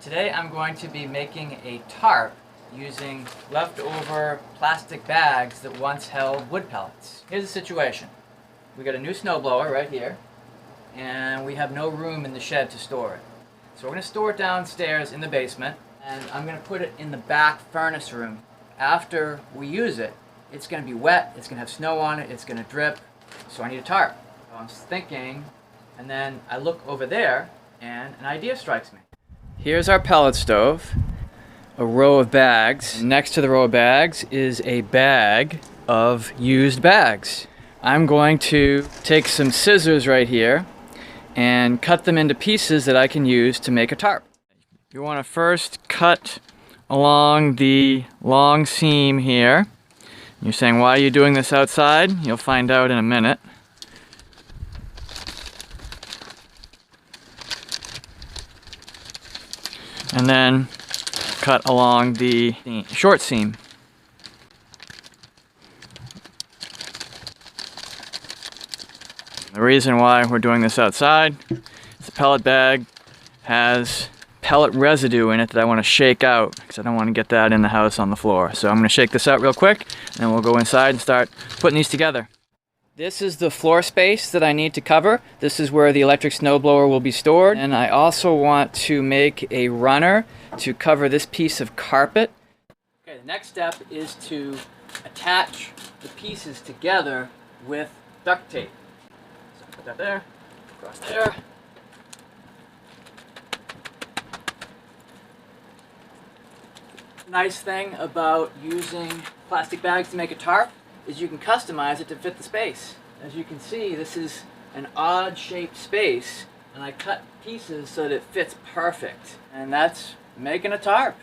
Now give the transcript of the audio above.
Today I'm going to be making a tarp using leftover plastic bags that once held wood pellets. Here's the situation. We got a new snowblower right here, and we have no room in the shed to store it. So we're going to store it downstairs in the basement, and I'm going to put it in the back furnace room. After we use it, it's going to be wet, it's going to have snow on it, it's going to drip, so I need a tarp. So I was thinking, and then I look over there, and an idea strikes me. Here's our pellet stove, a row of bags. Next to the row of bags is a bag of used bags. I'm going to take some scissors right here and cut them into pieces that I can use to make a tarp. You want to first cut along the long seam here. You're saying, why are you doing this outside? You'll find out in a minute. And then cut along the short seam. The reason why we're doing this outside is the pellet bag has pellet residue in it that I want to shake out because I don't want to get that in the house on the floor. So I'm going to shake this out real quick, and then we'll go inside and start putting these together. This is the floor space that I need to cover. This is where the electric snowblower will be stored. And I also want to make a runner to cover this piece of carpet. Okay, the next step is to attach the pieces together with duct tape. So put that there, across there. Nice thing about using plastic bags to make a tarp is you can customize it to fit the space. As you can see, this is an odd shaped space, and I cut pieces so that it fits perfect. And that's making a tarp.